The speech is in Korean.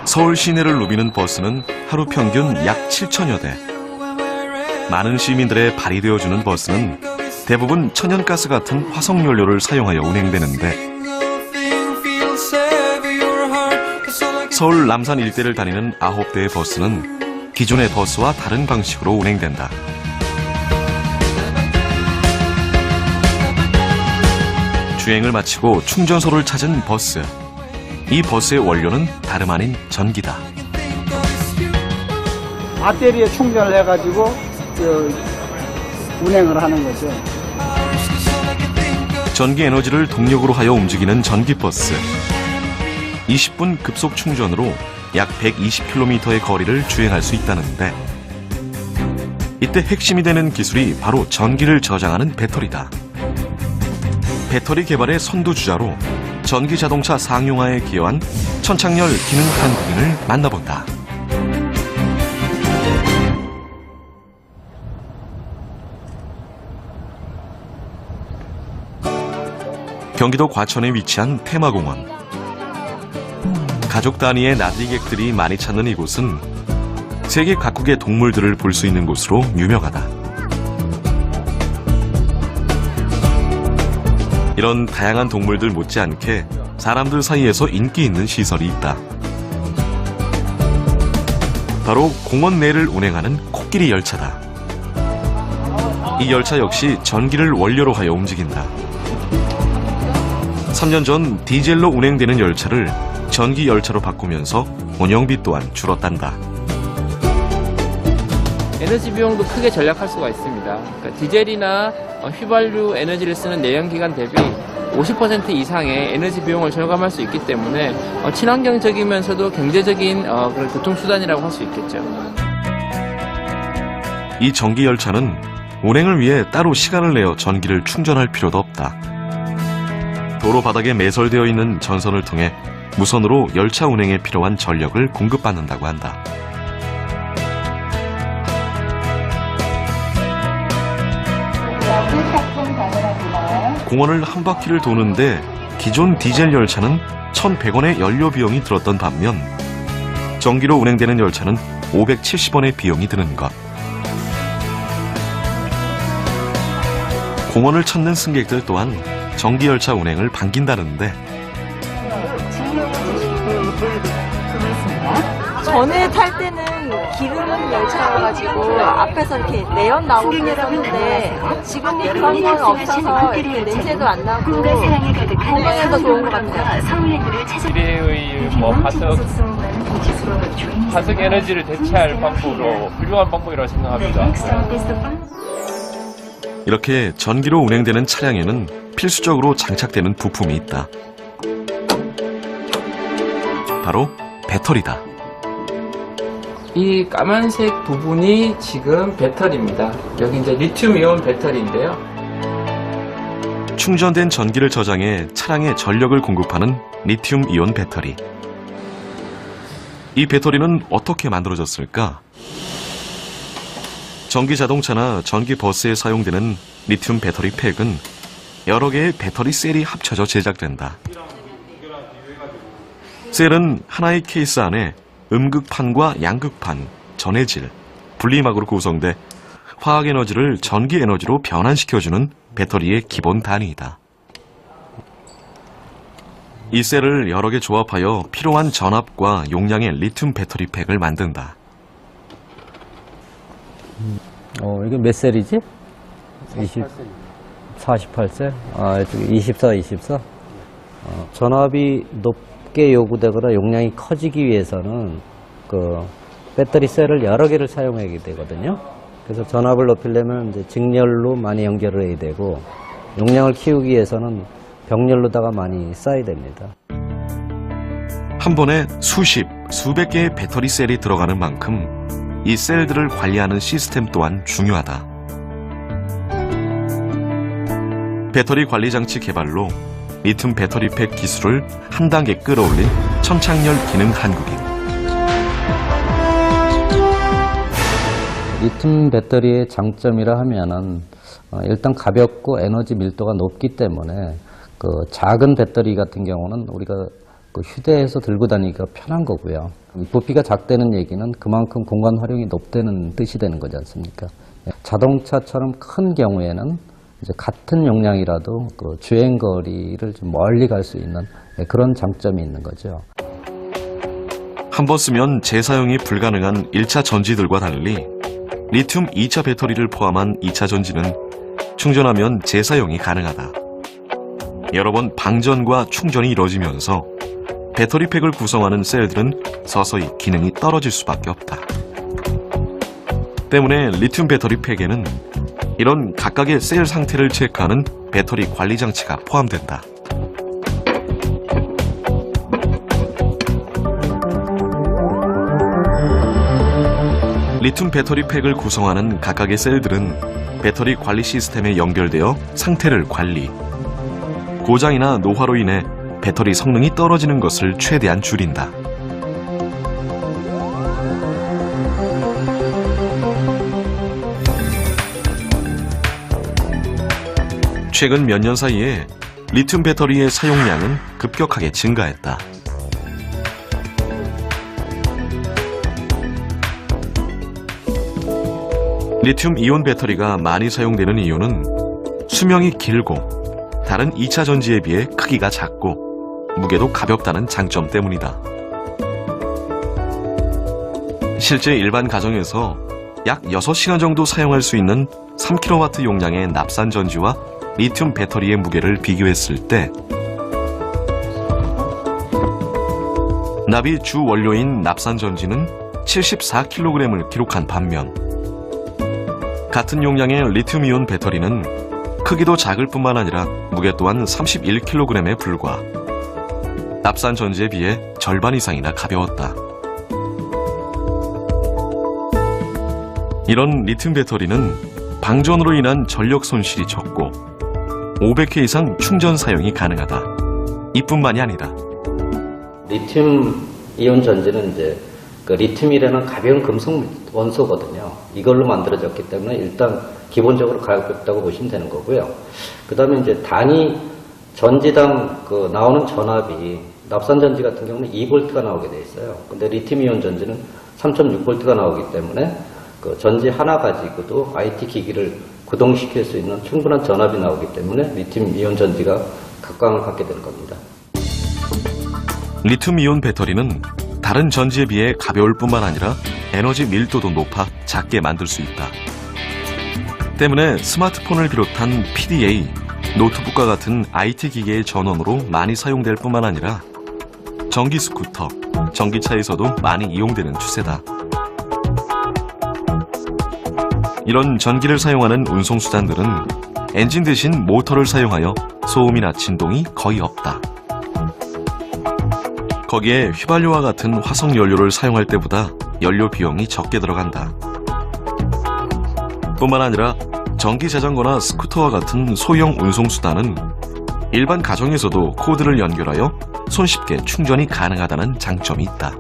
서울 시내를 누비는 버스는 하루 평균 약 7천여 대. 많은 시민들의 발이 되어주는 버스는 대부분 천연가스 같은 화석연료를 사용하여 운행되는데 서울 남산 일대를 다니는 9대의 버스는 기존의 버스와 다른 방식으로 운행된다. 주행을 마치고 충전소를 찾은 버스. 이 버스의 원료는 다름 아닌 전기다. 배터리에 충전을 해가지고 운행을 하는 거죠. 전기 에너지를 동력으로 하여 움직이는 전기버스. 20분 급속 충전으로 약 120km의 거리를 주행할 수 있다는데 이때 핵심이 되는 기술이 바로 전기를 저장하는 배터리다. 배터리 개발의 선두주자로 전기자동차 상용화에 기여한 천창렬 기능 한국인을 만나본다. 경기도 과천에 위치한 테마공원. 가족 단위의 나들이객들이 많이 찾는 이곳은 세계 각국의 동물들을 볼 수 있는 곳으로 유명하다. 이런 다양한 동물들 못지않게 사람들 사이에서 인기 있는 시설이 있다. 바로 공원 내를 운행하는 코끼리 열차다. 이 열차 역시 전기를 원료로 하여 움직인다. 3년 전 디젤로 운행되는 열차를 전기 열차로 바꾸면서 운영비 또한 줄었단다. 에너지 비용도 크게 절약할 수가 있습니다. 그러니까 디젤이나 휘발유 에너지를 쓰는 내연기관 대비 50% 이상의 에너지 비용을 절감할 수 있기 때문에 친환경적이면서도 경제적인 그런 교통수단이라고 할 수 있겠죠. 이 전기 열차는 운행을 위해 따로 시간을 내어 전기를 충전할 필요도 없다. 도로 바닥에 매설되어 있는 전선을 통해 무선으로 열차 운행에 필요한 전력을 공급받는다고 한다. 공원을 한 바퀴를 도는데 기존 디젤 열차는 1,100원의 연료 비용이 들었던 반면 전기로 운행되는 열차는 570원의 비용이 드는 것. 공원을 찾는 승객들 또한 전기 열차 운행을 반긴다는데 전에 탈 때는 기름 열차여가지고 앞에서 이렇게 내연 나오고 그랬었는데 지금은 그런 건 없어서 이렇게 냄새도 안 나고 건강에도 좋은 것 같아요. 미래의 화석 에너지를 대체할 방법으로 훌륭한 방법이라고 생각합니다. 이렇게 전기로 운행되는 차량에는 필수적으로 장착되는 부품이 있다. 바로 배터리다. 이 까만색 부분이 지금 배터리입니다. 여기 이제 리튬이온 배터리인데요. 충전된 전기를 저장해 차량에 전력을 공급하는 리튬이온 배터리. 이 배터리는 어떻게 만들어졌을까? 전기 자동차나 전기 버스에 사용되는 리튬 배터리 팩은 여러 개의 배터리 셀이 합쳐져 제작된다. 셀은 하나의 케이스 안에 음극판과 양극판, 전해질, 분리막으로 구성돼 화학에너지를 전기에너지로 변환시켜주는 배터리의 기본 단위이다. 이 셀을 여러 개 조합하여 필요한 전압과 용량의 리튬 배터리 팩을 만든다. 이게 몇 셀이지? 48셀? 아, 24, 24? 전압이 높게 요구되거나 용량이 커지기 위해서는 그 배터리 셀을 여러 개를 사용하게 되거든요. 그래서 전압을 높이려면 이제 직렬로 많이 연결을 해야 되고 용량을 키우기 위해서는 병렬로다가 많이 쌓아야 됩니다. 한 번에 수십, 수백 개의 배터리 셀이 들어가는 만큼 이 셀들을 관리하는 시스템 또한 중요하다. 배터리 관리 장치 개발로 리튬 배터리 팩 기술을 한 단계 끌어올린 천창렬 기능 한국인. 리튬 배터리의 장점이라 하면은 일단 가볍고 에너지 밀도가 높기 때문에 그 작은 배터리 같은 경우는 우리가 그 휴대해서 들고 다니기가 편한 거고요. 부피가 작다는 얘기는 그만큼 공간 활용이 높다는 뜻이 되는 거지 않습니까? 자동차처럼 큰 경우에는 이제 같은 용량이라도 그 주행 거리를 좀 멀리 갈 수 있는 그런 장점이 있는 거죠. 한 번 쓰면 재사용이 불가능한 1차 전지들과 달리 리튬 2차 배터리를 포함한 2차 전지는 충전하면 재사용이 가능하다. 여러 번 방전과 충전이 이뤄지면서 배터리팩을 구성하는 셀들은 서서히 기능이 떨어질 수밖에 없다. 때문에 리튬 배터리팩에는 이런 각각의 셀 상태를 체크하는 배터리 관리 장치가 포함된다. 리튬 배터리팩을 구성하는 각각의 셀들은 배터리 관리 시스템에 연결되어 상태를 관리, 고장이나 노화로 인해 배터리 성능이 떨어지는 것을 최대한 줄인다. 최근 몇 년 사이에 리튬 배터리의 사용량은 급격하게 증가했다. 리튬 이온 배터리가 많이 사용되는 이유는 수명이 길고 다른 2차 전지에 비해 크기가 작고 무게도 가볍다는 장점 때문이다. 실제 일반 가정에서 약 6시간 정도 사용할 수 있는 3kW 용량의 납산 전지와 리튬 배터리의 무게를 비교했을 때 납이 주 원료인 납산 전지는 74kg을 기록한 반면 같은 용량의 리튬이온 배터리는 크기도 작을 뿐만 아니라 무게 또한 31kg에 불과 납산 전지에 비해 절반 이상이나 가벼웠다. 이런 리튬 배터리는 방전으로 인한 전력 손실이 적고 500회 이상 충전 사용이 가능하다. 이뿐만이 아니다. 리튬 이온 전지는 이제 그 리튬이라는 가벼운 금속 원소거든요. 이걸로 만들어졌기 때문에 일단 기본적으로 가볍다고 보시면 되는 거고요. 그 다음에 이제 단위 전지당 그 나오는 전압이 납산 전지 같은 경우는 2V가 나오게 돼 있어요. 근데 리튬 이온 전지는 3.6V가 나오기 때문에 그 전지 하나 가지고도 IT 기기를 구동시킬 수 있는 충분한 전압이 나오기 때문에 리튬 이온 전지가 각광을 받게 되는 겁니다. 리튬 이온 배터리는 다른 전지에 비해 가벼울 뿐만 아니라 에너지 밀도도 높아 작게 만들 수 있다. 때문에 스마트폰을 비롯한 PDA, 노트북과 같은 IT 기계의 전원으로 많이 사용될 뿐만 아니라 전기 스쿠터, 전기차에서도 많이 이용되는 추세다. 이런 전기를 사용하는 운송수단들은 엔진 대신 모터를 사용하여 소음이나 진동이 거의 없다. 거기에 휘발유와 같은 화석 연료를 사용할 때보다 연료 비용이 적게 들어간다. 뿐만 아니라 전기 자전거나 스쿠터와 같은 소형 운송수단은 일반 가정에서도 코드를 연결하여 손쉽게 충전이 가능하다는 장점이 있다.